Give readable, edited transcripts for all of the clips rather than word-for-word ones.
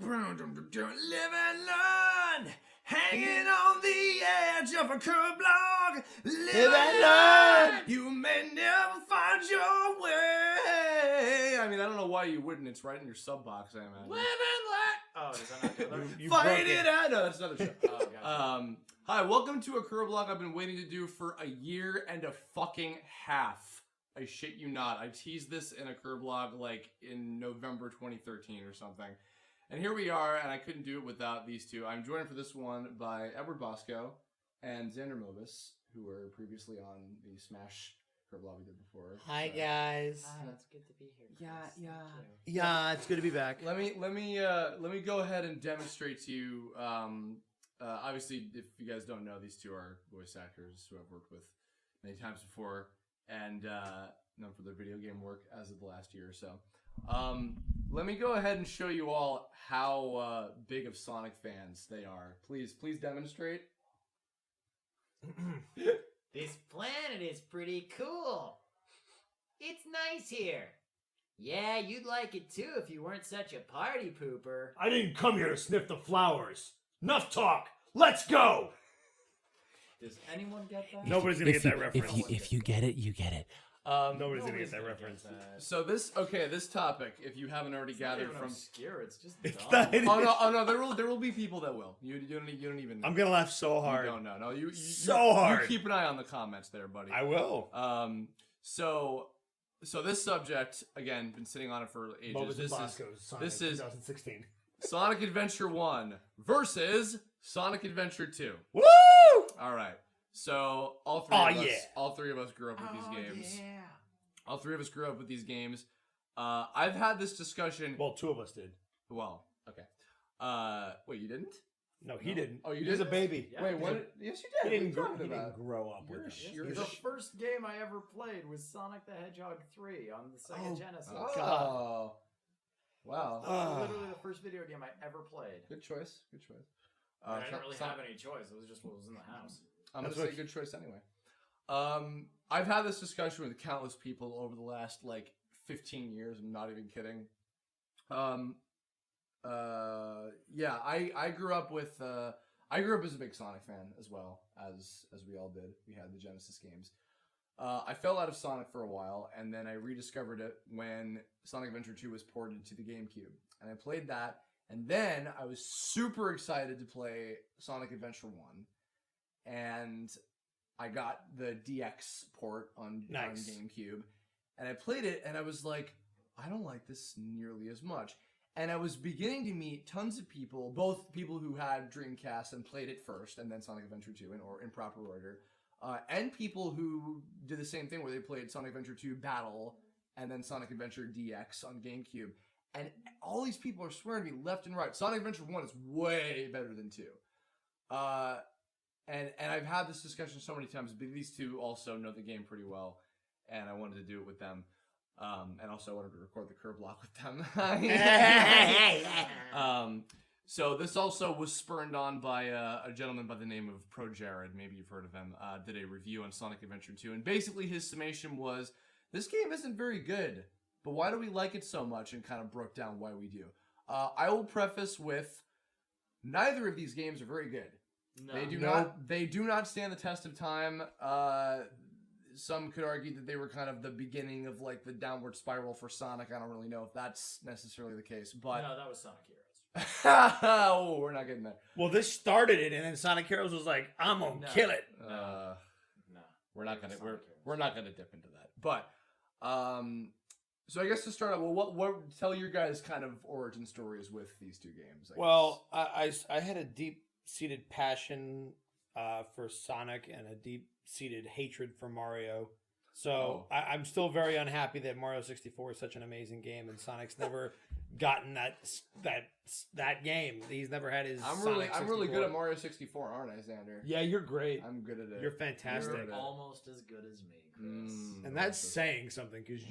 Live and learn, hanging on the edge of a Kirblog. Live and learn, you may never find your way. I mean, I don't know why you wouldn't. It's right in your sub box, I imagine. Live and learn. Oh, does that not go there? Fight it out. No, that's another show. Oh, gotcha. Hi, welcome to a Kirblog I've been waiting to do for a year and a fucking half. I shit you not. I teased this in a Kirblog like in November 2013 or something. And here we are, and I couldn't do it without these two. I'm joined for this one by Edward Bosco and Xander Mobus, who were previously on the Smash Kirblog we did before. Hi guys. Hi, it's good to be here. Yeah, it's good to be back. Let me go ahead and demonstrate to you. Obviously, if you guys don't know, these two are voice actors who I've worked with many times before, and known for their video game work as of the last year or so. Let me go ahead and show you all how big of Sonic fans they are. Please demonstrate. This planet is pretty cool. It's nice here. Yeah, you'd like it too if you weren't such a party pooper. I didn't come here to sniff the flowers. Enough talk. Let's go. Does anyone get that? Nobody's gonna get that reference. If you get it, you get it. Nobody's gonna get that reference. So this topic, if you haven't already gathered from, obscure, it's just It's dumb. not- oh no, there will be people that will. You don't even. I'm gonna laugh so You hard. don't know. No, you hard. You keep an eye on the comments there, buddy. I will. So this subject again, been sitting on it for ages. Mobus and This Bosco's Sonic this is 2016. Sonic Adventure 1 versus Sonic Adventure 2. Woo! All right. So all three of us grew up with these games. Yeah. All three of us grew up with these games. I've had this discussion. Well, two of us did. Well, okay. Wait, you didn't? No, he didn't. Oh, you He was a didn't? baby. Yeah. Wait, what? Yes, you He did. didn't, What are you talking he about? didn't grow up with You're us. a- you're a The sh- first game I ever played was Sonic the Hedgehog 3 on the Sega Genesis. Oh, God. wow. That was literally the first video game I ever played. Good choice. Good choice. I didn't really have any choice. It was just what was in the house. I'm gonna That's say good choice anyway. I've had this discussion with countless people over the last like 15 years. I'm not even kidding. Yeah, I grew up with. I grew up as a big Sonic fan as well as we all did. We had the Genesis games. I fell out of Sonic for a while, and then I rediscovered it when Sonic Adventure 2 was ported to the GameCube, and I played that. And then I was super excited to play Sonic Adventure 1, and I got the DX port on GameCube, and I played it, and I was like, I don't like this nearly as much. And I was beginning to meet tons of people, both people who had Dreamcast and played it first, and then Sonic Adventure 2 in proper order, and people who did the same thing where they played Sonic Adventure 2 Battle, and then Sonic Adventure DX on GameCube. And all these people are swearing to me left and right. Sonic Adventure 1 is way better than 2. And I've had this discussion so many times, but these two also know the game pretty well, and I wanted to do it with them. And also I wanted to record the Kirblog with them. So this also was spurned on by a gentleman by the name of Pro Jared. Maybe you've heard of him. Did a review on Sonic Adventure 2, and basically his summation was, this game isn't very good, but why do we like it so much, and kind of broke down why we do. I will preface with, neither of these games are very good. No. They do not stand the test of time. Some could argue that they were kind of the beginning of like the downward spiral for Sonic. I don't really know if that's necessarily the case, but No, that was Sonic Heroes. Oh, we're not getting there. Well, this started it, and then Sonic Heroes was like, "I'm gonna kill it." No. We're not gonna Sonic we're not gonna dip into that. But so I guess to start out, well, what tell your guys' kind of origin stories with these two games? Well, I had a deep-seated passion for Sonic and a deep-seated hatred for Mario. So I'm still very unhappy that Mario 64 is such an amazing game, and Sonic's never gotten that game. He's never had his. I'm Sonic really 64. good at Mario 64, aren't I, Xander? Yeah, you're great. I'm good at it. You're fantastic. You're Almost as good as me, Chris. And that's saying something, because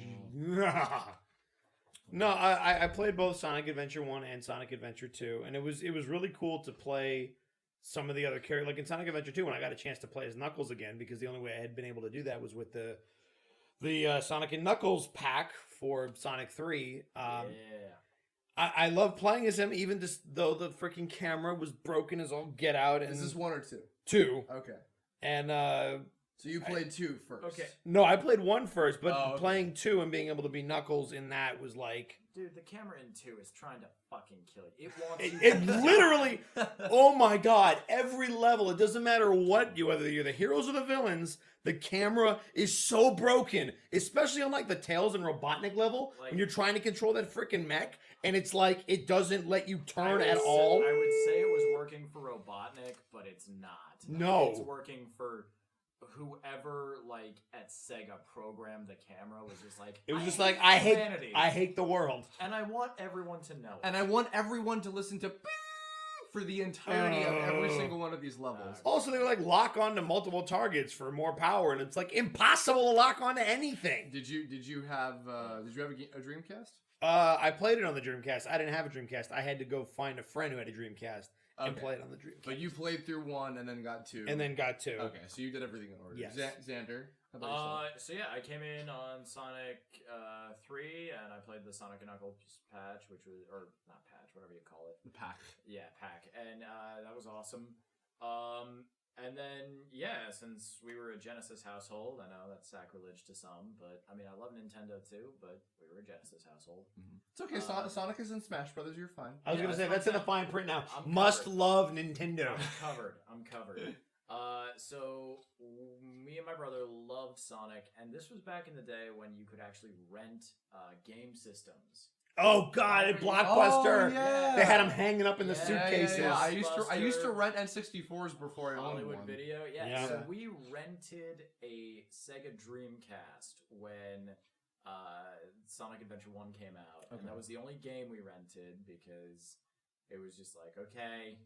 no, I played both Sonic Adventure 1 and Sonic Adventure 2, and it was really cool to play some of the other characters. Like in Sonic Adventure 2, when I got a chance to play as Knuckles again, because the only way I had been able to do that was with the Sonic and Knuckles pack for Sonic 3. I love playing as him, even just though the freaking camera was broken as all get out. And Is this 1 or 2? 2. Okay. And So you played 2 first. Okay. no, I played 1 first, but Oh, okay. playing 2 and being able to be Knuckles in that was like Dude, the camera in 2 is trying to fucking kill you. It wants you. it literally. Oh my god! Every level, it doesn't matter what you, whether you're the heroes or the villains. The camera is so broken, especially on like the Tails and Robotnik level Like- when you're trying to control that freaking mech, and it's like it doesn't let you turn at I all. would say it was working for Robotnik, but it's not. No. It's working for whoever, like, at Sega programmed the camera was just like, It was just like I humanity, hate the world. and I want everyone to know. And I want everyone to listen to for the entirety of every Oh. single one of these levels. Also, they were like lock on to multiple targets for more power, and it's like impossible to lock on to anything. Did you have a Dreamcast? I played it on the Dreamcast. I didn't have a Dreamcast. I had to go find a friend who had a Dreamcast and Okay. play it on the Dreamcast. But you played through 1 and then got 2. and then got 2. Okay, so you did everything in order. Yes. Xander, how about yourself? So yeah, I came in on Sonic 3, and I played the Sonic and Knuckles patch, which was, or not patch, whatever you call it. The pack. Yeah, pack, and that was awesome. And then yeah, since we were a Genesis household, I know that's sacrilege to some, but I mean, I love Nintendo too, but we were a Genesis household. It's okay. Sonic is in Smash Brothers. You're fine. I was Yeah, gonna say that's that's in the what fine print now. I'm Must covered. love Nintendo. I'm covered. So me and my brother loved Sonic, and this was back in the day when you could actually rent game systems. Oh god, at Blockbuster, Oh, yeah. they had them hanging up in the Yeah, suitcases. Yeah. I used to Blockbuster. rent N64s before I owned Hollywood one. Video, yeah. Yeah. So we rented a Sega Dreamcast when Sonic Adventure 1 came out, Okay. and that was the only game we rented because it was just like, okay,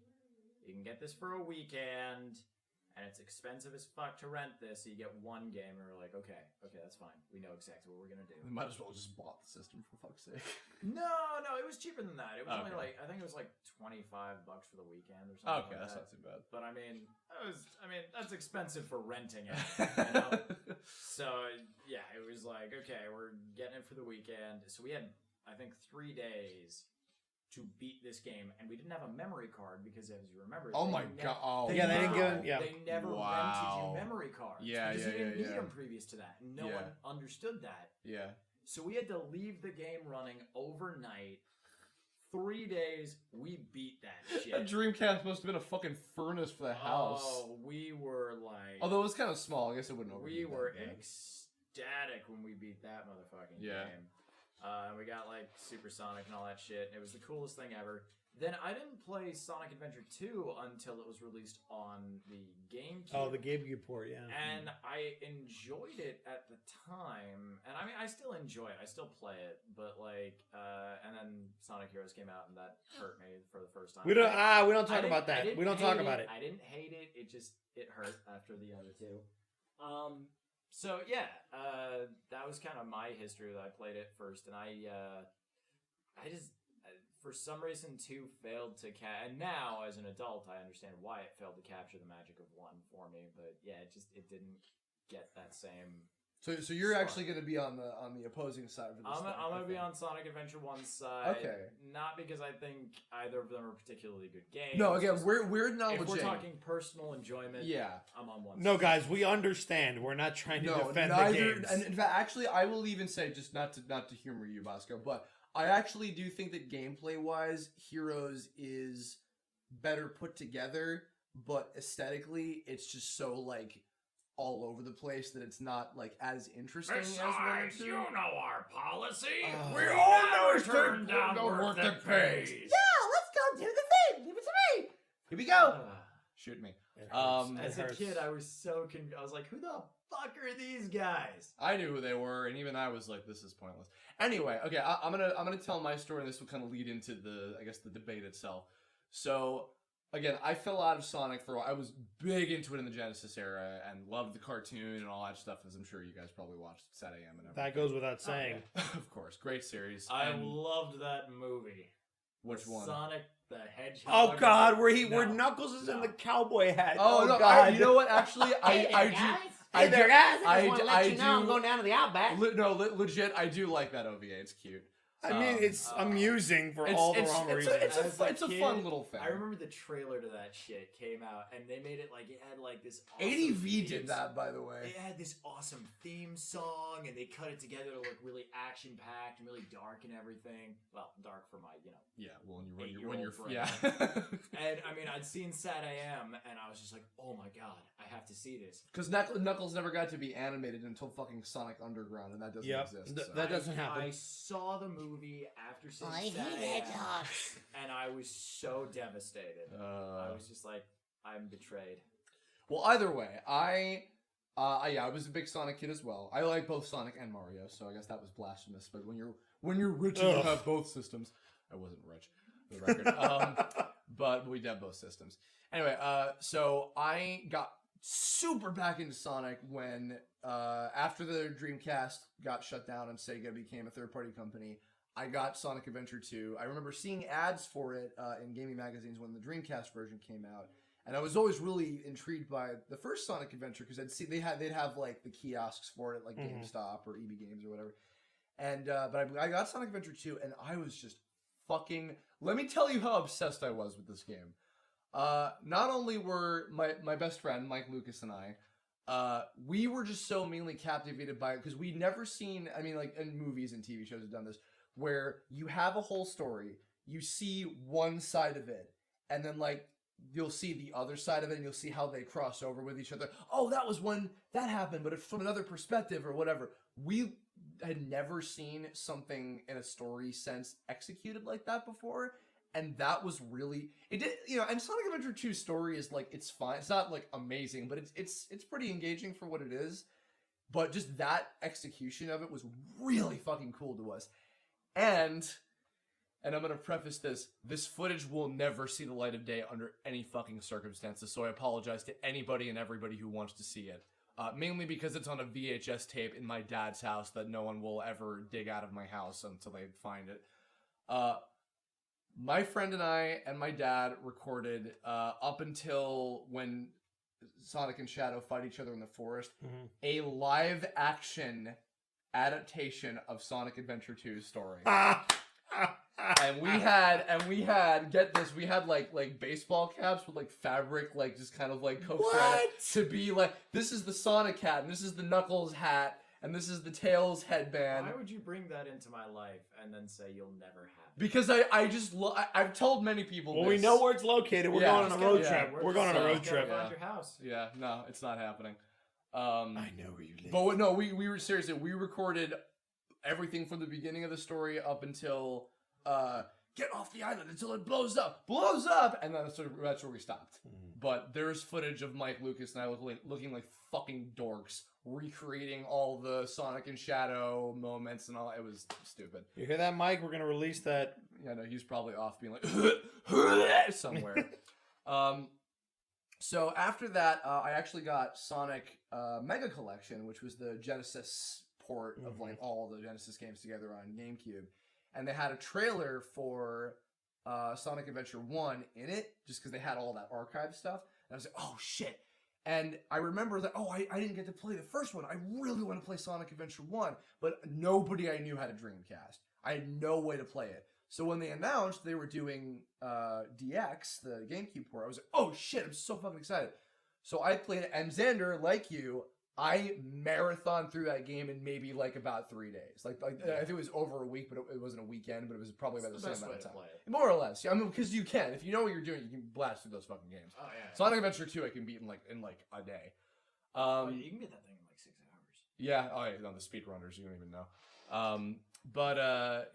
you can get this for a weekend, and it's expensive as fuck to rent this, so you get one game, and we're like, okay, that's fine. We know exactly what we're gonna do. We might as well just bought the system for fuck's sake. No, it was cheaper than that. It was only Okay. like, I think it was like $25 for the weekend or something. Okay, like that's that. not too bad. But I mean, that's expensive for renting it. You know? So yeah, it was like, okay, we're getting it for the weekend. So we had, I think, 3 days to beat this game, and we didn't have a memory card because, as you remember, Oh they my ne- god! Oh, Yeah, they didn't wow. give- yeah. They never rented Wow. you memory cards. Yeah, because yeah, you didn't yeah, need yeah. them previous to that. No Yeah. one understood that. Yeah. So we had to leave the game running overnight. 3 days, we beat that shit. That Dreamcast must have been a fucking furnace for the house. Oh, we were like, Although it was kind of small, I guess it wouldn't overheat. we that were bad. ecstatic when we beat that motherfucking Yeah. game. And we got like Supersonic and all that shit. It was the coolest thing ever. Then I didn't play Sonic Adventure 2 until it was released on the GameCube. Oh, the GameCube port, yeah. And I enjoyed it at the time, and I mean, I still enjoy it. I still play it, but like, and then Sonic Heroes came out, and that hurt me for the first time. We don't I talk didn't- about I that. didn't We don't hate talk about it. I didn't hate it. It hurt after the other two. So yeah, that was kind of my history. That I played it first, and I just for some reason 2 failed to and now as an adult I understand why it failed to capture the magic of 1 for me. But yeah, it didn't get that same. So you're Fun. actually going to be on the opposing side for this. I'm gonna be on Sonic Adventure 1's side. Okay. Not because I think either of them are particularly good games. No, again, Just we're if acknowledging. we're talking personal enjoyment, Yeah. I'm on one. No, side. guys, we understand. We're not trying to No, defend the neither. games. And in fact, actually, I will even say, just not to humor you, Bosco, but I actually do think that gameplay-wise, Heroes is better put together, but aesthetically, it's just so like all over the place that it's not like as interesting as one or two. know our policy. We all know it's turn down work that pays. let's go do the thing. Give it to me. Here we go. Shoot me. It hurts. It As a hurts. kid, I was so confused. I was like, "Who the fuck are these guys?" I knew who they were, and even I was like, "This is pointless." Anyway, okay, I'm gonna tell my story, and this will kind of lead into the debate itself. So again, I fell out of Sonic for a while. I was big into it in the Genesis era and loved the cartoon and all that stuff, as I'm sure you guys probably watched Sat AM and everything. That goes without saying. Of course, great series. I And loved that movie. which one? Sonic the Hedgehog. Oh God, where No. Knuckles is in No. the cowboy hat. Oh, no, God. you know what? Actually, I do. Hey there, guys. I I just want to do- let I you know I'm do- going down to the Outback. Legit, I do like that OVA. It's cute. I mean, it's amusing for all the wrong reasons. It's a fun little thing. I remember the trailer to that shit came out, and they made it like it had like this. Awesome ADV did that, by the way. It had this awesome theme song, and they cut it together to look really action packed and really dark and everything. Well, dark for my Yeah, well, when you're yeah. And I mean, I'd seen Sad I Am, and I was just like, oh my god, I have to see this. Because Knuckles never got to be animated until fucking Sonic Underground, and that doesn't exist. So. That doesn't happen. I saw the movie after seeing I Sad hate I Am, hedgehogs. and I was so devastated. I was just like, I'm betrayed. Well, either way, I was a big Sonic kid as well. I like both Sonic and Mario, so I guess that was blasphemous. But when you're rich and you have both systems, I wasn't rich, for the record. But we have both systems. Anyway, so I got super back into Sonic when after the Dreamcast got shut down and Sega became a third-party company. I got Sonic Adventure 2. I remember seeing ads for it in gaming magazines when the Dreamcast version came out, and I was always really intrigued by the first Sonic Adventure because they'd have like the kiosks for it, like GameStop or EB Games or whatever. And but I got Sonic Adventure 2, and I was just fucking. Let me tell you how obsessed I was with this game. Not only were my best friend Mike Lucas and I, we were just so mainly captivated by it because we'd never seen. I mean, like in movies and TV shows have done this, where you have a whole story, you see one side of it, and then like you'll see the other side of it, and you'll see how they cross over with each other. Oh, that was when that happened, but it's from another perspective or whatever. We had never seen something in a story sense executed like that before. And that was really it did and Sonic Adventure 2 story is like it's fine. It's not like amazing, but it's pretty engaging for what it is. But just that execution of it was really fucking cool to us. And I'm gonna preface this footage will never see the light of day under any fucking circumstances, so I apologize to anybody and everybody who wants to see it. Mainly because it's on a VHS tape in my dad's house that no one will ever dig out of my house until they find it. My friend and I and my dad recorded up until when Sonic and Shadow fight each other in the forest, a live action adaptation of Sonic Adventure 2's story. And we had get this, we had like baseball caps with like fabric like just kind of like coaxed to be like, this is the Sonic hat and this is the Knuckles hat and this is the Tails headband. Why would you bring that into my life and then say you'll never have it? Because I've told many people well, this. we know where it's located. We're going on a road trip. We're going on a road trip. Find your house. Yeah, no, it's not happening. I know where you live. But no, we were seriously, we recorded everything from the beginning of the story up until get off the island until it blows up, and then that's where we stopped. But there's footage of Mike Lucas and I looking like fucking dorks, recreating all the Sonic and Shadow moments and all. It was stupid. You hear that, Mike? We're gonna release that. Yeah, no, he's probably off being like somewhere. So after that, I actually got Sonic Mega Collection, which was the Genesis port of like all the Genesis games together on GameCube. And they had a trailer for Sonic Adventure 1 in it, just because they had all that archive stuff. And I was like, oh, shit. And I remember that, I didn't get to play the first one. I really want to play Sonic Adventure 1. But nobody I knew had a Dreamcast. I had no way to play it. So when they announced they were doing DX, the GameCube port, I was like, oh, shit, I'm so fucking excited. So I played it. And Xander, like you, I marathoned through that game in maybe like about 3 days. Like I think it was over a week, but it wasn't a weekend, but it was probably about the same amount of time. More or less. I mean, because you can. If you know what you're doing, you can blast through those fucking games. Oh yeah. Sonic Adventure 2 I can beat in like a day. You can get that thing in like 6 hours. Yeah. Oh yeah, no, the speedrunners, you don't even know.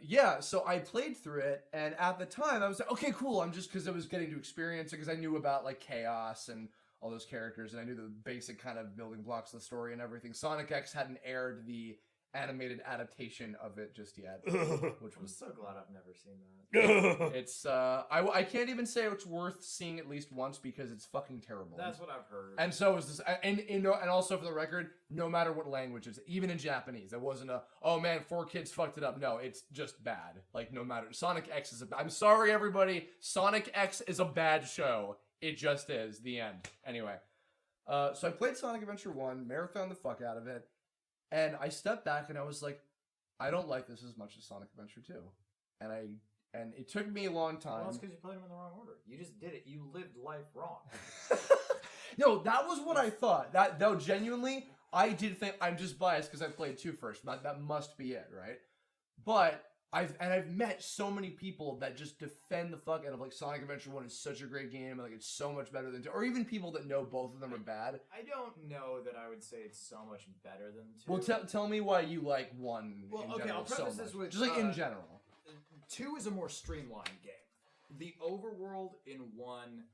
Yeah, so I played through it, and at the time I was like, okay, cool. I'm just because I was getting to experience it because I knew about like Chaos and all those characters, and I knew the basic kind of building blocks of the story and everything. Sonic X hadn't aired the animated adaptation of it just yet, which I'm was so glad I've never seen that. It's I can't even say it's worth seeing at least once because it's fucking terrible. That's what I've heard. And so is this, and also for the record, no matter what language it's even in Japanese, it wasn't oh man 4 kids fucked it up. No, it's just bad. Like no matter Sonic X is I'm sorry everybody, Sonic X is a bad show. It just is. The end. Anyway, so I played Sonic Adventure 1, marathon the fuck out of it, and I stepped back and I was like, I don't like this as much as Sonic Adventure 2. And it took me a long time. Well, that's because you played them in the wrong order. You just did it. You lived life wrong. No, that was what I thought. That though, genuinely, I did think I'm just biased because I played 2 first. That must be it, right? But I've met so many people that just defend the fuck out of like Sonic Adventure 1 is such a great game and like it's so much better than 2, or even people that know both of them are bad. I don't know that I would say it's so much better than 2. Well, tell me why you like 1 Well, in okay, general I'll preface so this much. with, Just like in general. 2 is a more streamlined game. The overworld in 1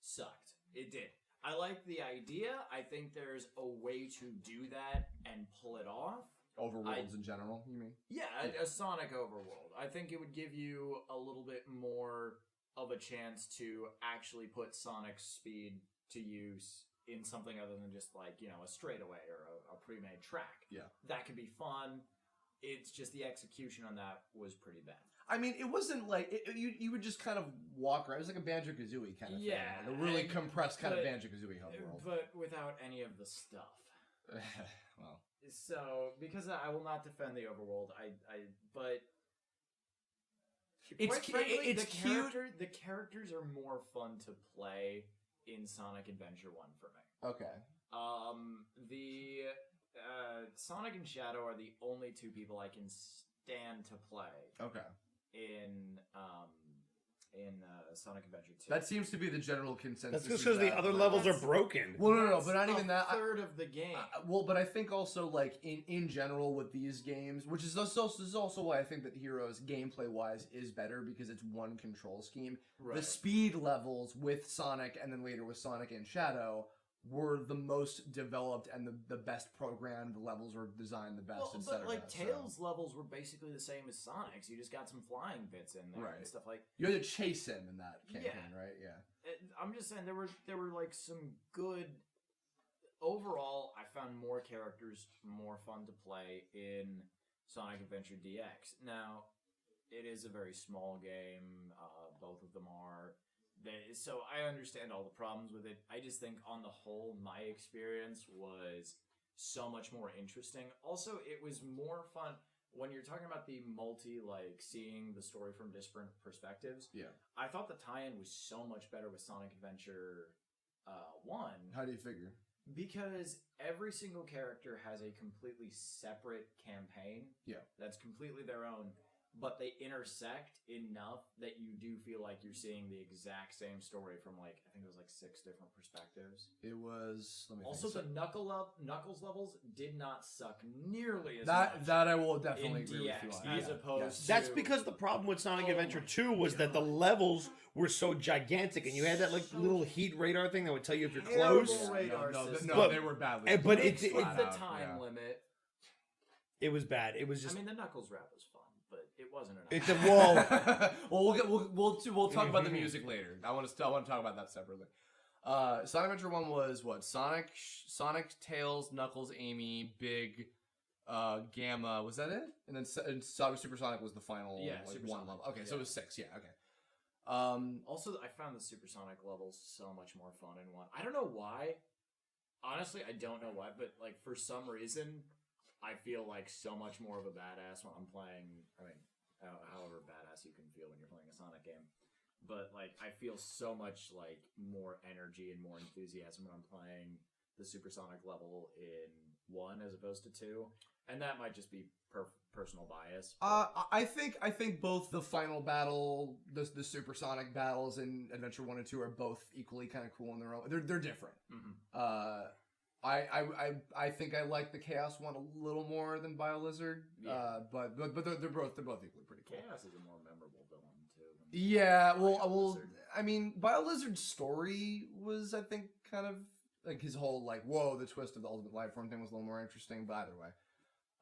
sucked. It did. I like the idea. I think there's a way to do that and pull it off. Overworlds in general, you mean? Yeah, a Sonic overworld. I think it would give you a little bit more of a chance to actually put Sonic's speed to use in something other than just like, you know, a straightaway or a pre-made track. Yeah. That could be fun. It's just the execution on that was pretty bad. I mean, it wasn't like you would just kind of walk around. It was like a Banjo-Kazooie kind of thing. Yeah, Like a really and- compressed kind of but- Banjo-Kazooie hub world. But without any of the stuff. Well, So, because I will not defend the overworld, but It's quite cu- frankly, it's cute. The characters are more fun to play in Sonic Adventure 1 for me. okay. The Sonic and Shadow are the only 2 people I can stand to play Okay. in Sonic Adventure 2. That seems to be the general consensus. That's just is because the that, other like- levels are That's- broken. Well, no, That's but not even a that. third of the game. Well, but I think also like in general with these games, which is also why I think that Heroes gameplay wise is better because it's one control scheme. Right. The speed levels with Sonic and then later with Sonic and Shadow were the most developed and the best programmed. The levels were designed the best, Well, etc. but like Tails levels were basically the same as Sonic's. You just got some flying bits in there Right. and stuff like. You had to chase him in that campaign, Yeah. right? Yeah. I'm just saying there were like some good. Overall, I found more characters more fun to play in Sonic Adventure DX. Now, it is a very small game. Both of them are. So I understand all the problems with it. I just think on the whole, my experience was so much more interesting. Also, it was more fun when you're talking about the like seeing the story from different perspectives. Yeah. I thought the tie-in was so much better with Sonic Adventure 1 How do you figure? because every single character has a completely separate campaign. Yeah. That's completely their own. But they intersect enough that you do feel like you're seeing the exact same story from like I think it was like 6 different perspectives. It was. Let me Also, think. the Knuckles levels did not suck nearly as that much I will definitely in agree DX with you on. as Yeah. opposed Yes. to That's because the problem with Sonic Oh Adventure my 2 was that the levels were so gigantic, and you had that like little heat radar thing that would tell you if you're Terrible close. radar no, system. no, they were badly. But designed. it- Mixed it- with the Flat out, time yeah. limit. It was bad. It was just. I mean, the Knuckles rap was fun, but it wasn't enough. It's a wall. well, we'll talk about the music later. I want to talk about that separately. Sonic Adventure 1 was what? Sonic, Tails, Knuckles, Amy, Big, Gamma. Was that it? And then Super Sonic was the final Yeah, like, Super one Sonic. level. Okay, so Yeah. it was 6. Yeah, okay. Also, I found the Supersonic levels so much more fun in 1. I don't know why. Honestly, I don't know why, but like for some reason, I feel like so much more of a badass when I'm playing. I mean, however badass you can feel when you're playing a Sonic game, but like I feel so much like more energy and more enthusiasm when I'm playing the Supersonic level in 1 as opposed to 2, and that might just be personal bias. I think both the final battle, the Supersonic battles in Adventure 1 and 2 are both equally kind of cool in their own. They're different. Mhm. I think I like the Chaos one a little more than BioLizard. Yeah. But they're both equally pretty cool. Chaos is a more memorable villain too. than Yeah, well, BioLizard. I mean, BioLizard's story was, I think, kind of like his whole like, whoa, the twist of the Ultimate Life Form thing was a little more interesting. But either way,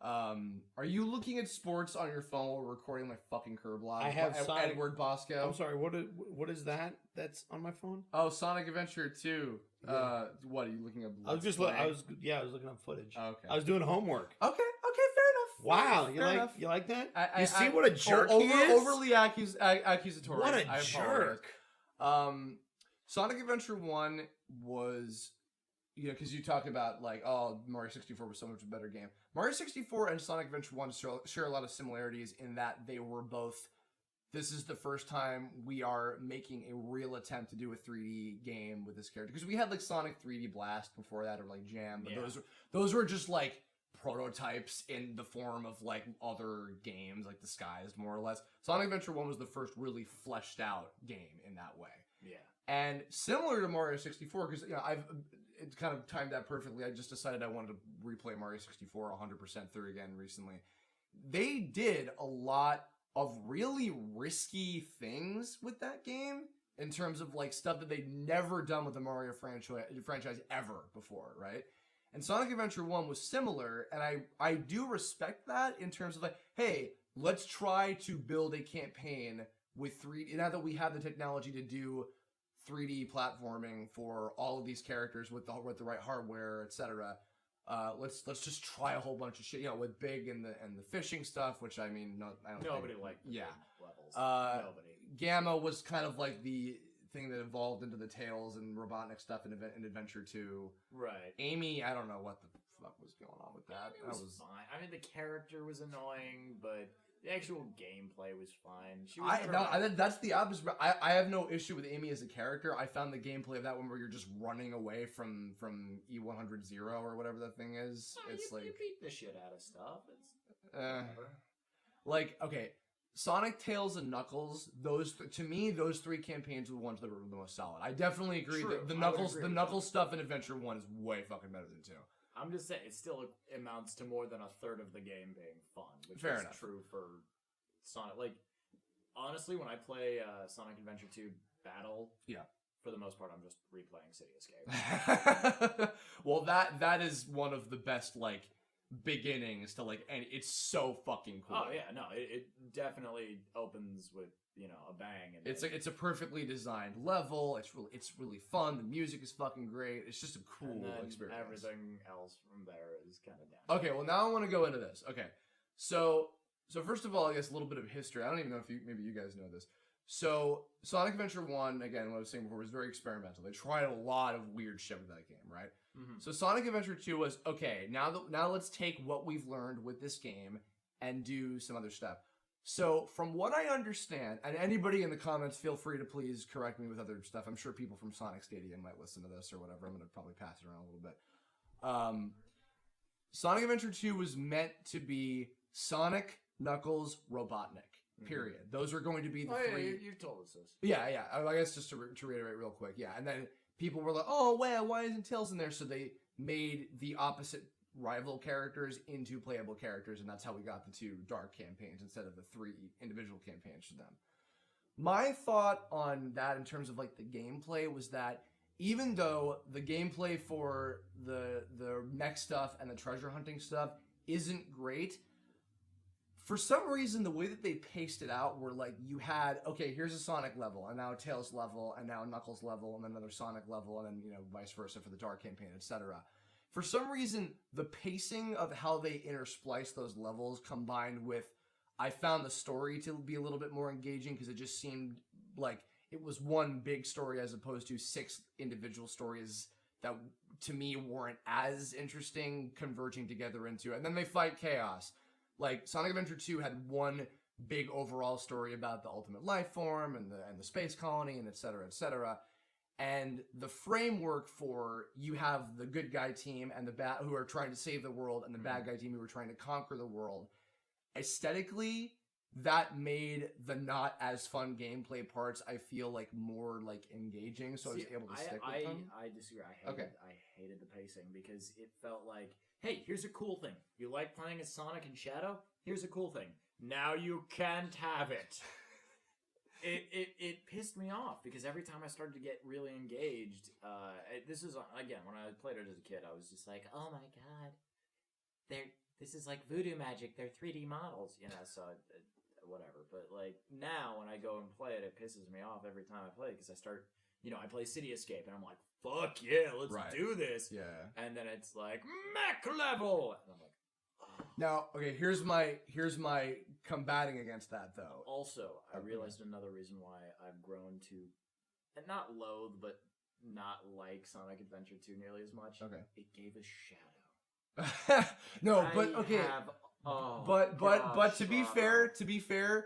are you looking at sports on your phone while recording my fucking Kirblog? I have Sonic- Edward Bosco. I'm sorry. What is that? That's on my phone. Oh, Sonic Adventure 2. Yeah. What are you looking at? I was just. Let's Play? I was looking up footage. Okay. I was doing homework. Okay, fair enough. Wow, fair you like enough. you like that? I You see what a jerk he is? Overly accusatory. What a I apologize. jerk! Sonic Adventure 1 was, because you talk about like, oh, Mario 64 was so much a better game. Mario 64 and Sonic Adventure 1 share a lot of similarities in that they were both. This is the first time we are making a real attempt to do a 3D game with this character, because we had like Sonic 3D Blast before that, or like Jam, but those were just like prototypes in the form of like other games, like Disguised, more or less. Sonic Adventure 1 was the first really fleshed out game in that way. Yeah. And similar to Mario 64, because it kind of timed that perfectly. I just decided I wanted to replay Mario 64 100% through again recently. They did a lot of really risky things with that game in terms of like stuff that they'd never done with the Mario franchise ever before, right? And Sonic Adventure 1 was similar, and I do respect that in terms of like, hey, let's try to build a campaign with 3D, now that we have the technology to do 3D platforming for all of these characters with the right hardware, etc. Let's just try a whole bunch of shit, with Big and the fishing stuff, which I mean, Nobody liked the levels. Nobody. Gamma was kind of like the thing that evolved into the Tails and Robotnik stuff in Adventure 2. Right. Amy, I don't know what the fuck was going on with that. It was fine. I mean, the character was annoying, but the actual gameplay was fine. That's the opposite. I have no issue with Amy as a character. I found the gameplay of that one where you're just running away from E100 Zero or whatever that thing is. No, it's you beat the shit out of stuff. Okay, Sonic, Tails, and Knuckles. To me, those three campaigns were the ones that were the most solid. I definitely agree that the Knuckles stuff in Adventure 1 is way fucking better than 2. I'm just saying, it still amounts to more than a third of the game being fun, which Fair is enough. true for Sonic. Like, honestly, when I play Sonic Adventure 2 Battle, for the most part, I'm just replaying City Escape. Well, that is one of the best, like, beginnings to, like, and it's so fucking cool. Oh, yeah, no, it definitely opens with, a bang. And it's a perfectly designed level. It's really fun. The music is fucking great. It's just a cool experience. Everything else from there is kind of down. Okay, well, now I want to go into this. Okay, so first of all, I guess a little bit of history. I don't even know if maybe you guys know this. So Sonic Adventure 1, again, what I was saying before, was very experimental. They tried a lot of weird shit with that game, right? Mm-hmm. So Sonic Adventure 2 was, okay, now let's take what we've learned with this game and do some other stuff. So from what I understand, and anybody in the comments, feel free to please correct me with other stuff. I'm sure people from Sonic Stadium might listen to this or whatever. I'm going to probably pass it around a little bit. Sonic Adventure 2 was meant to be Sonic, Knuckles, Robotnik. Period. Those are going to be the three. Yeah, you've told us this. Yeah. I guess just to reiterate real quick. Yeah, and then people were like, "Oh, well, why isn't Tails in there?" So they made the opposite rival characters into playable characters, and that's how we got the 2 dark campaigns instead of the 3 individual campaigns for them. My thought on that in terms of like the gameplay was that even though the gameplay for the mech stuff and the treasure hunting stuff isn't great, for some reason the way that they paced it out were like you had, okay, here's a Sonic level, and now a Tails level, and now a Knuckles level, and then another Sonic level, and then vice versa for the dark campaign, etc. For some reason, the pacing of how they intersplice those levels combined with, I found the story to be a little bit more engaging because it just seemed like it was one big story as opposed to 6 individual stories that, to me, weren't as interesting converging together into. And then they fight Chaos. Like, Sonic Adventure 2 had one big overall story about the ultimate life form and the space colony and et cetera, et cetera. And the framework for you have the good guy team and the who are trying to save the world and the bad guy team who are trying to conquer the world. Aesthetically, that made the not as fun gameplay parts, I feel like, more like engaging. So I was able to stick with them. I disagree. I hated the pacing because it felt like, hey, here's a cool thing. You like playing as Sonic and Shadow? Here's a cool thing. Now you can't have it. It pissed me off because every time I started to get really engaged, this is, again, when I played it as a kid, I was just like, oh my god, this is like voodoo magic, they're 3D models, so whatever. But like now when I go and play it, it pisses me off every time I play it because I start, I play City Escape and I'm like, fuck yeah, let's do this. Yeah. And then it's like, mech level! And I'm like, now, okay, here's my combating against that, though. Also, I realized another reason why I've grown to, and not loathe, but not like Sonic Adventure 2 nearly as much. Okay. It gave us Shadow. No, but I okay. have- oh, But God, to be shut fair, up.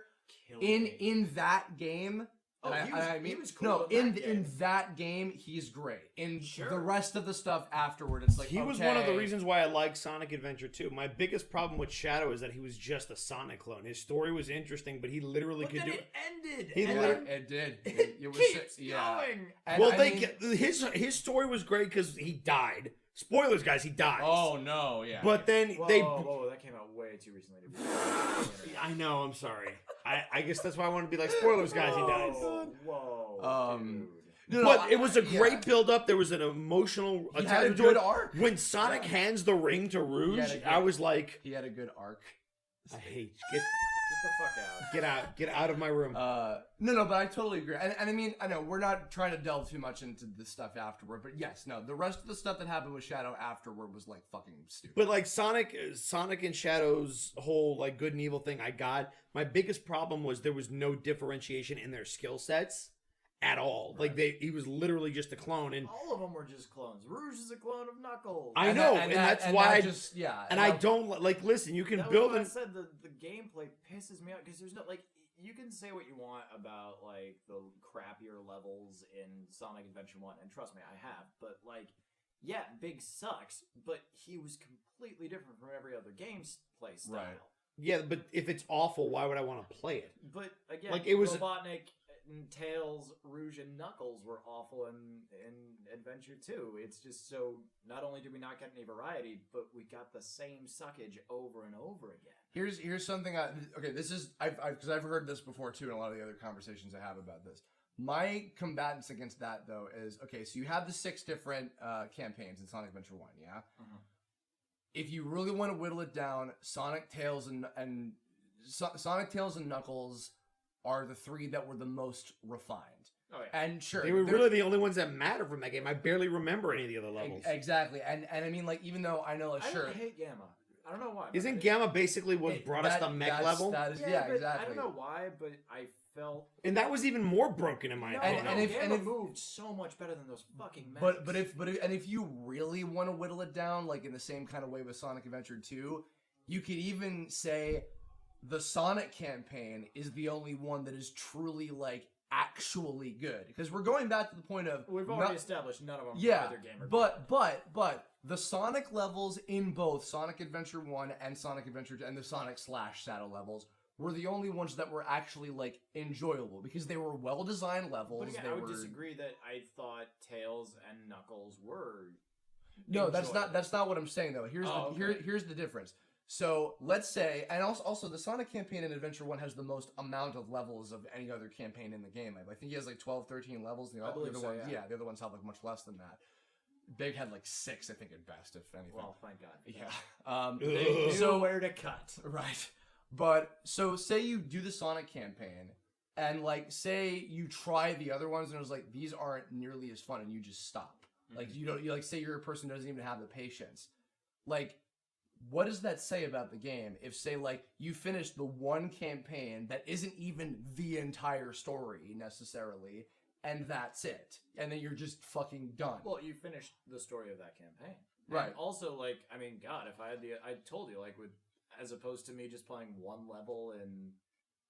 Killed in me. that game, Oh, and he was cool no, in that game. in that game he's great. In Sure. the rest of the stuff afterward, it's like He was okay. one of the reasons why I like Sonic Adventure 2. My biggest problem with Shadow is that he was just a Sonic clone. His story was interesting, but he literally But could then do it ended. He and literally- then It did. It was keeps yeah. going. And well, I mean- his story was great because he died. Spoilers, guys, he dies. Oh no, yeah. But then Whoa, they. whoa, that came out way too recently to be. I know. I'm sorry. I guess that's why I want to be like spoilers, guys. He dies. Whoa, dude. No, But it was a yeah. great build up. There was an emotional He had a attachment to good it. arc. When Sonic hands the ring to Rouge, had a good- I was like, He had a good arc. I hate Get the fuck out. get out of my room. No, but I totally agree. And I mean, I know we're not trying to delve too much into the stuff afterward, but yes, no, the rest of the stuff that happened with Shadow afterward was like fucking stupid. But like Sonic and Shadow's whole like good and evil thing, I got. My biggest problem was there was no differentiation in their skill sets at all. Like he was literally just a clone, and All of them were just clones. Rouge is a clone of Knuckles. I know, and that's why. just yeah. And I don't like. Listen, you can That was build why I an. said the gameplay pisses me out because there's no like you can say what you want about like the crappier levels in Sonic Adventure 1, and trust me, I have. But like, yeah, Big sucks, but he was completely different from every other gameplay style. Right. Yeah, but if it's awful, why would I want to play it? But again, Like, it was- Robotnik and Tails, Rouge, and Knuckles were awful in Adventure 2. It's just so not only did we not get any variety, but we got the same suckage over and over again. Here's something. Okay, this is because I've heard this before too in a lot of the other conversations I have about this. My combatants against that though is okay. So you have the 6 different campaigns in Sonic Adventure 1, yeah. Mhm. If you really want to whittle it down, Sonic, Tails, and Sonic, Tails, and Knuckles are the 3 that were the most refined. Oh yeah. And sure, They were they're- really the only ones that matter from that game. I barely remember any of the other levels. Exactly, and I mean, like, even though I know, like, I sure, don't hate Gamma. I don't know why. but Isn't I- Gamma basically what it- brought us that- the mech that's- level? That is, Yeah, yeah, but exactly. I don't know why, but I felt And that was even more broken in my no, opinion. and no, if- Gamma if- moved so much better than those fucking mechs. But if you really want to whittle it down, like in the same kind of way with Sonic Adventure 2, you could even say the Sonic campaign is the only one that is truly like actually good, because we're going back to the point of we've already established none of them. yeah, are either gamer. but the Sonic levels in both Sonic Adventure 1 and Sonic Adventure 2 and the Sonic / Shadow levels were the only ones that were actually like enjoyable because they were well designed levels. But again, they I would were disagree that I thought Tails and Knuckles were. No, enjoyable. that's not what I'm saying though. Oh, okay. Here's the difference. So let's say, and also the Sonic campaign in Adventure 1 has the most amount of levels of any other campaign in the game. I think he has like 12, 13 levels. The I other believe so, ones, yeah. the other ones have like much less than that. Big had like 6, I think, at best, if anything. Well, thank God. Yeah. They knew So where to cut. right, but so say you do the Sonic campaign, and like say you try the other ones, and it was like these aren't nearly as fun, and you just stop. Like you don't, you like say you're a person who doesn't even have the patience. Like, what does that say about the game? If say like you finish the one campaign that isn't even the entire story necessarily, and that's it, and then you're just fucking done. Well, you finished the story of that campaign, Right. And also, like, I mean, God, if I had I told you, like, with as opposed to me just playing one level in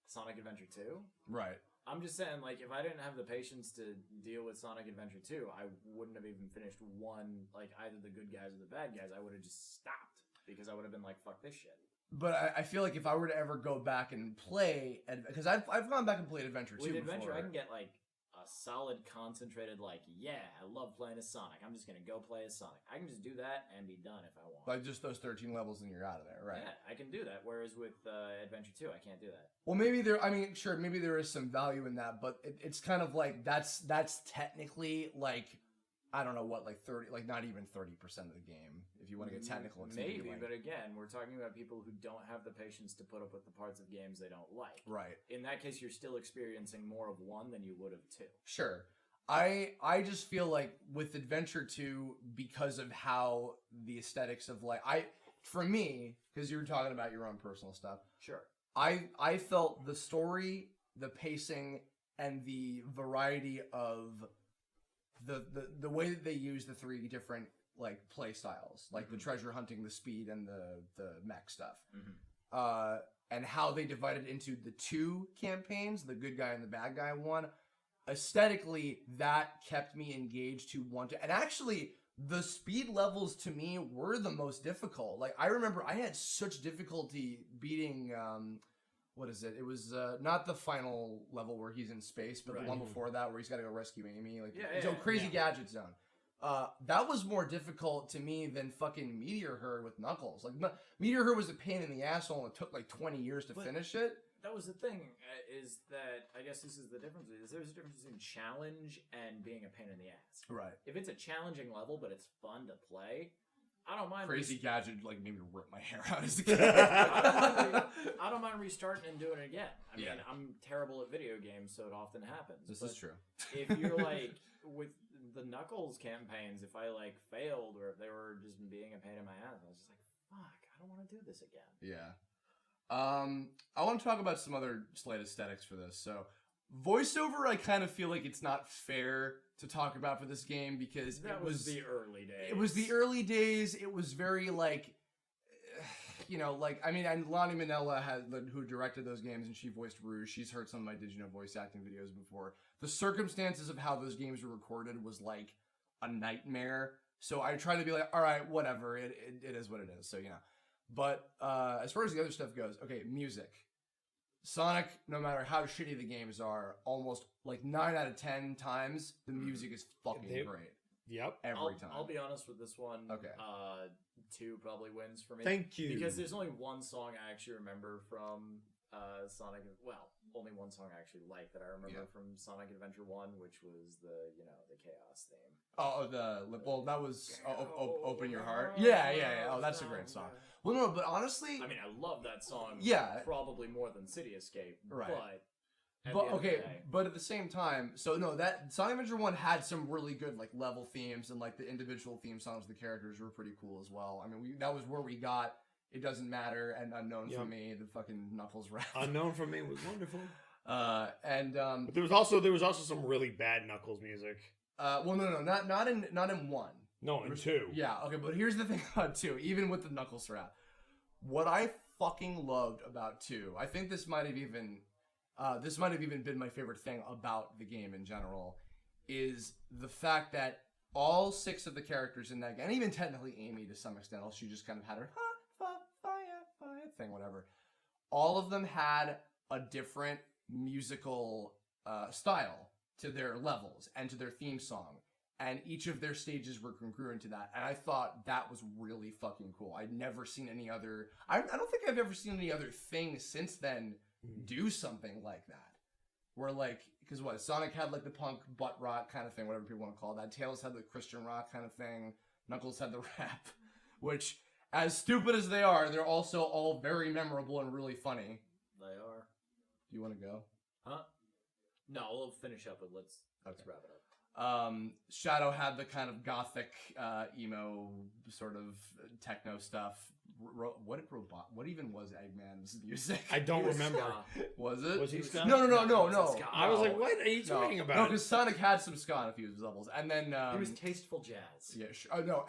Sonic Adventure 2. Right. I'm just saying, like, if I didn't have the patience to deal with Sonic Adventure 2, I wouldn't have even finished one, like, either the good guys or the bad guys. I would have just stopped, because I would have been like, fuck this shit. But I feel like if I were to ever go back and play, because I've gone back and played Adventure 2 With Adventure, before. I can get, like, a solid, concentrated, like, yeah, I love playing as Sonic. I'm just gonna go play as Sonic. I can just do that and be done if I want. Like just those 13 levels and you're out of there, right? Yeah, I can do that. Whereas with Adventure 2, I can't do that. Well, maybe maybe there is some value in that, but it's kind of like that's technically like, I don't know what, like 30, like not even 30% of the game. If you want to get technical, it's Maybe, like, but again, we're talking about people who don't have the patience to put up with the parts of games they don't like. right. In that case, you're still experiencing more of one than you would have two. Sure. I just feel like with Adventure 2, because of how the aesthetics of like for me, because you were talking about your own personal stuff, Sure. I felt the story, the pacing, and the variety of the way that they use the 3 different play styles, like the treasure hunting, the speed, and the mech stuff. Mhm. And how they divided into the two campaigns, the good guy and the bad guy one. Aesthetically, that kept me engaged to want to. And actually, the speed levels to me were the most difficult. Like, I remember I had such difficulty beating. What is it? It was not the final level where he's in space, but the one before that where he's got to go rescue Amy. Like, Crazy Gadget Zone. That was more difficult to me than fucking Meteor Herd with Knuckles. Like, Meteor Herd was a pain in the asshole and it took like 20 years to finish it. That was the thing, is that, I guess this is the difference, is there's a difference between challenge and being a pain in the ass. Right. If it's a challenging level, but it's fun to play, I don't mind. Crazy Gadget, like, made me rip my hair out as a kid. I don't mind restarting and doing it again. I mean, I'm terrible at video games, so it often happens. This is true. If you're like, with the Knuckles campaigns, if I like failed or if they were just being a pain in my ass, I was just like, fuck, I don't want to do this again. Yeah. I want to talk about some other slight aesthetics for this. So, voiceover, I kind of feel like it's not fair to talk about for this game because that was the early days. It was the early days. It was very like, I mean, and Lonnie Minella who directed those games and she voiced Rouge. She's heard some of my Did You Know voice acting videos before. The circumstances of how those games were recorded was like a nightmare. So I try to be like, all right, whatever. It is what it is. So, But as far as the other stuff goes, okay, music. Sonic, no matter how shitty the games are, almost like 9 out of 10 times, the music is fucking great. Yep. Every time. I'll be honest with this one. Okay. 2 probably wins for me. Thank you. Because there's only one song I actually remember from Sonic. Well, only one song I actually like that I remember from Sonic Adventure 1, which was the Chaos theme. Oh, that was Open Your Heart. Yeah. Oh, that's a great song. Well, no, but honestly, I mean, I love that song. Yeah. Probably more than City Escape. Right. But but at the same time, so no, that Sonic Adventure 1 had some really good like level themes and like the individual theme songs of the characters were pretty cool as well. I mean, that was where we got It Doesn't Matter and Unknown for Me, the fucking Knuckles rap. Unknown for Me was wonderful. But there was also some really bad Knuckles music. Well, no, not in 1. No, in 2. Yeah, okay, but here's the thing about 2, even with the Knuckles rap. What I fucking loved about 2, I think this might have even been my favorite thing about the game in general, is the fact that all 6 of the characters in that game, and even technically Amy to some extent, she just kind of had her fire thing, whatever. All of them had a different musical style to their levels and to their theme song. And each of their stages were congruent to that. And I thought that was really fucking cool. I'd never seen any other... I don't think I've ever seen any other thing since then do something like that. Where like... Because Sonic had like the punk butt rock kind of thing, whatever people want to call that. Tails had the Christian rock kind of thing. Knuckles had the rap. Which, as stupid as they are, they're also all very memorable and really funny. They are. Do you want to go? Huh? No, we'll finish up, but let's wrap it up. Shadow had the kind of gothic, emo sort of techno stuff. What even was Eggman's music? I don't remember. Was it? Was he ska? No. I was like, what are you talking about? No, because Sonic had some ska in a few of his levels, and then it was tasteful jazz. Yeah,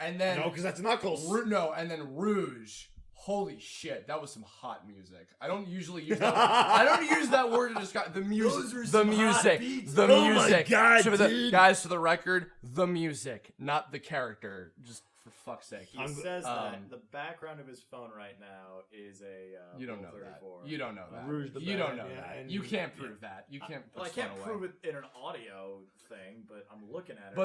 and then no, because that's Knuckles. And then Rouge. Holy shit, that was some hot music. I don't usually use that. I don't use that word to describe the music. The music. My God, Guys, for the record, the music, not the character. Just for fuck's sake. He says that the background of his phone right now is a you don't know 34. that. You don't know that. Rouge the you don't know yeah, that. You can't prove that. You can't. Well, I can't prove it in an audio thing, but I'm looking at it.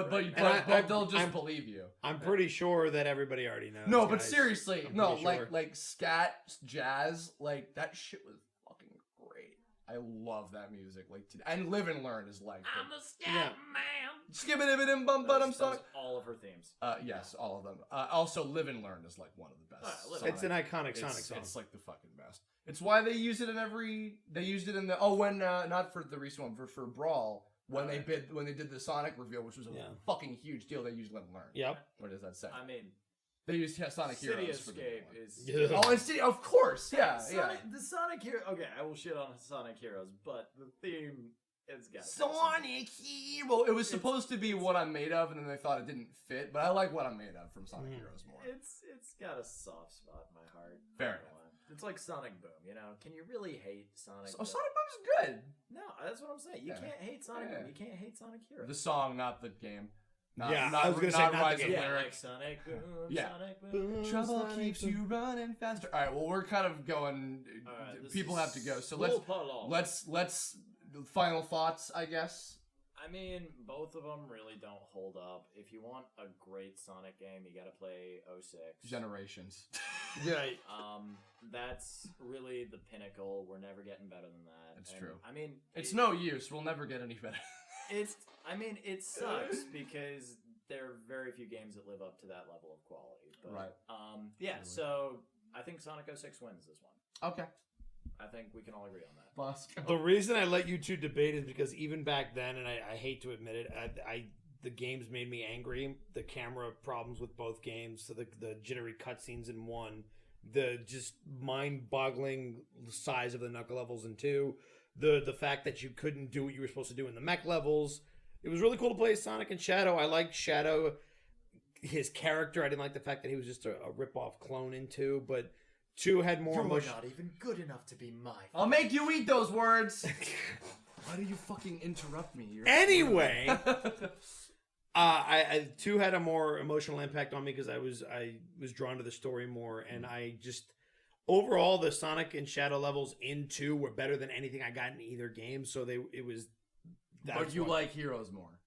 But they'll just believe you. I'm pretty sure that everybody already knows. No, but guys. seriously, I'm no, pretty sure. like scat, jazz, like that shit was fucking great. I love that music. And Live and Learn is like. I'm the scat man. Skibidi bum bum song. All of her themes. Yes, all of them. Also, Live and Learn is like one of the best. It's an iconic Sonic song. It's like the fucking best. It's why they use it in every. They used it in the. Not for the recent one, for Brawl. When they did the Sonic reveal, which was a fucking huge deal, they used Live and Learn. Yep. What does that say? I mean, they used Sonic City Heroes for the Escape one. is. Oh, and City, of course, yeah. The Sonic Hero. Okay, I will shit on Sonic Heroes, but the theme It's got Sonic Hero. It was supposed to be what I'm made of, and then they thought it didn't fit. But I like what I'm made of from Sonic Heroes more. It's got a soft spot in my heart. Fair enough. It's like Sonic Boom, you know? Can you really hate Sonic Boom? Sonic Boom's good. No, that's what I'm saying. You can't hate Sonic Boom. You can't hate Sonic Heroes. The song, not the game. Not, Yeah, not, I was gonna say not not the Rise of game. Yeah, Lyric. like Sonic Boom, Yeah. Sonic Boom. Trouble Sonic keeps Boom. you running faster. All right, well, we're kind of going. This People is have to go, so slow pull-off. let's final thoughts, I guess. I mean, both of them really don't hold up. If you want a great Sonic game, you gotta play 06. Generations. Yeah. That's really the pinnacle. We're never getting better than that. That's And, true. I mean, It's no use. We'll never get any better. it sucks because there are very few games that live up to that level of quality. But, Right. Yeah. Really. So I think Sonic 06 wins this one. Okay. I think we can all agree on that. Bosco. The reason I let you two debate is because even back then, and I hate to admit it, the games made me angry. The camera problems with both games, so the jittery cutscenes in one, the just mind-boggling size of the knuckle levels in two, the fact that you couldn't do what you were supposed to do in the mech levels. It was really cool to play Sonic and Shadow. I liked Shadow, his character. I didn't like the fact that he was just a rip-off clone in two, but two had more emotion. not even good enough to be my. I'll make you eat those words. Why do you fucking interrupt me? You're Anyway, I two had a more emotional impact on me because I was drawn to the story more, and I just overall the Sonic and Shadow levels in two were better than anything I got in either game. So it was. But you like Heroes more.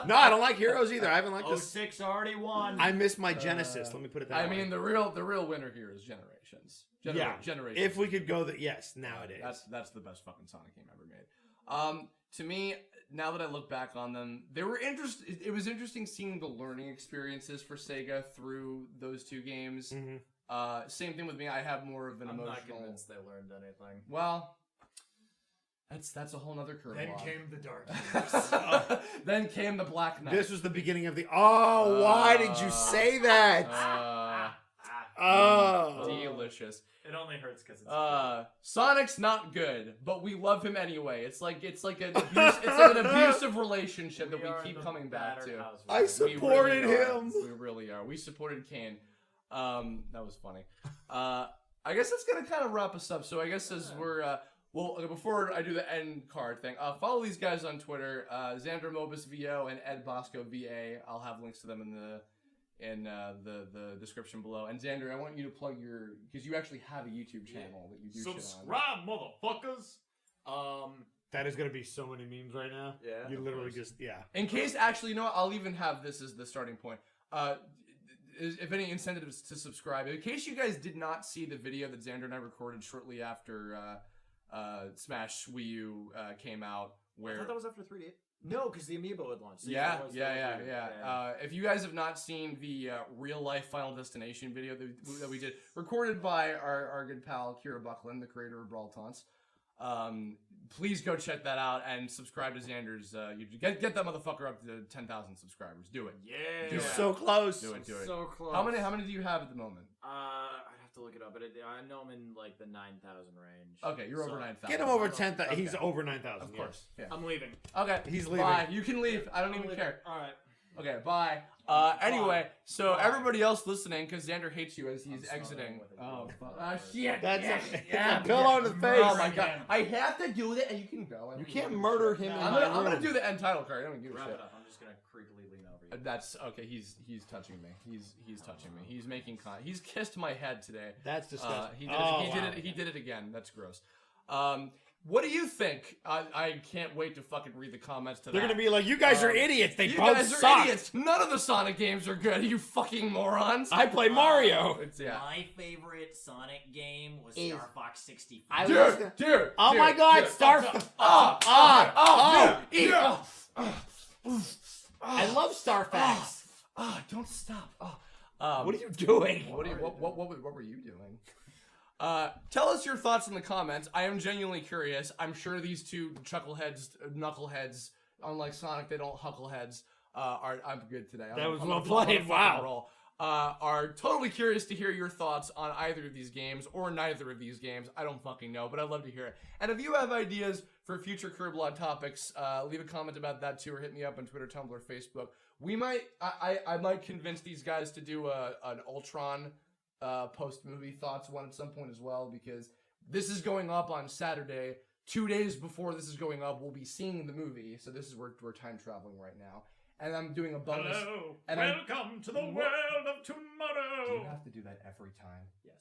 No, I don't like Heroes either. I haven't liked this. 06 already won. I miss my Genesis. Let me put it that I way. mean, the real winner here is Generations. Generations. If we could go yes, nowadays. That's the best fucking Sonic game ever made. To me, now that I look back on them, they were it was interesting seeing the learning experiences for Sega through those two games. Mhm. Same thing with me. I have more of an I'm emotional. not convinced they learned anything. Well, that's a whole nother curve. Then came the dark years. Then came the Black Knight. This was the beginning of the. Oh, why did you say that? Oh, delicious. It only hurts because it's Sonic's not good, but we love him anyway. It's like an abusive relationship that we keep coming back to. I supported him. We really are. We supported Kane. That was funny. I guess that's gonna kind of wrap us up. So I guess as we're before I do the end card thing, follow these guys on Twitter, Xander Mobus VO and Ed Bosco VA. I'll have links to them in the description below. And Xander, I want you to plug because you actually have a YouTube channel that you do Subscribe, motherfuckers. that is gonna be so many memes right now. Yeah, You of literally course. just In case, actually, you know what? I'll even have this as the starting point. If any incentives to subscribe. In case you guys did not see the video that Xander and I recorded shortly after Smash Wii U came out, I where thought that was after 3D. No, because the Amiibo had launched. So yeah. that was 3D. If you guys have not seen the real life Final Destination video that we did, recorded by our good pal Kira Buckland, the creator of Brawl Taunts, please go check that out and subscribe to Xander's YouTube. Get that motherfucker up to 10,000 subscribers. Do it. Yeah. Do You're it. so close. Do it. Do it. So close. How many do you have at the moment? I'd have to look it up, but I know I'm in like the 9,000 range. Okay, you're So- over 9,000. Get him over 10,000. Okay. He's over 9,000. Of course. Yeah. I'm leaving. Okay. He's leaving. Bye. You can leave. I don't I'm even leaving. care. All right. Okay, bye. Anyway, so everybody else listening, because Xander hates you as he's I'm exiting. smelling with it. Oh, fuck. Shit. That's yeah, a pillow in the face. Oh my god. I have to do that, and you can go. I You don't can't give a murder shit. him in I'm my gonna room. do the end title card. I don't give a Wrap shit. it up. I'm just gonna creepily lean over you. That's okay. He's touching me. He's touching me. He's making he's kissed my head today. That's disgusting. He did Oh, it. wow. He did it again. That's gross. What do you think? I can't wait to fucking read the comments to that. They're gonna be like, you guys are idiots. They You both guys are suck. idiots. None of the Sonic games are good. You fucking morons. I play Mario. It's, yeah. My favorite Sonic game was Is- Star Fox 64. I Dude, was- dude. Oh dude, my God, dude. Star. I Oh, love Star Fox. don't stop. What are you doing? What were you doing? Tell us your thoughts in the comments. I am genuinely curious. I'm sure these two knuckleheads, unlike Sonic, they don't huckleheads. I'm good today. That was I'm well gonna played. fucking Wow. roll. Are totally curious to hear your thoughts on either of these games or neither of these games. I don't fucking know, but I'd love to hear it. And if you have ideas for for future Kirblog topics. Leave a comment about that too, or hit me up on Twitter, Tumblr, Facebook. We might, I might convince these guys to do an Ultron post movie thoughts one at some point as well, because this is going up on Saturday. 2 days before this is going up, we'll be seeing the movie. So this is where we're time traveling right now. And I'm doing a bonus. Hello, and welcome to the world of tomorrow. Do you have to do that every time? Yes.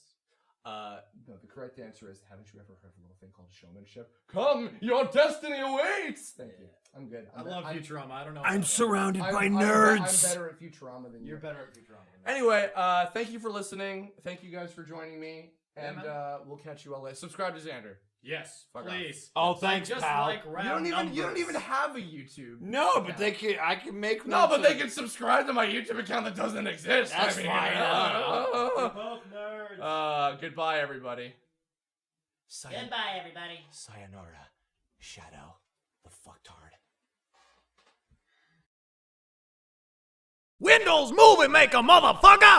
No, the correct answer is, haven't you ever heard of a little thing called showmanship? Come, your destiny awaits! Thank you. I'm good. I love Futurama. I don't know. I'm surrounded by I'm nerds. better at Futurama than you. You're better at Futurama. Than me. Anyway, thank you for listening. Thank you guys for joining me. And we'll catch you all later. Subscribe to Xander. Yes, Fuck please. Oh, thanks, just pal. like You round don't even have a YouTube. No, but they can. I can make. No, but they can subscribe to my YouTube account that doesn't exist. That's fine. We're both nerds. Goodbye, everybody. Goodbye, everybody. Sayonara, Shadow, the fucktard. Windows movie maker, motherfucker!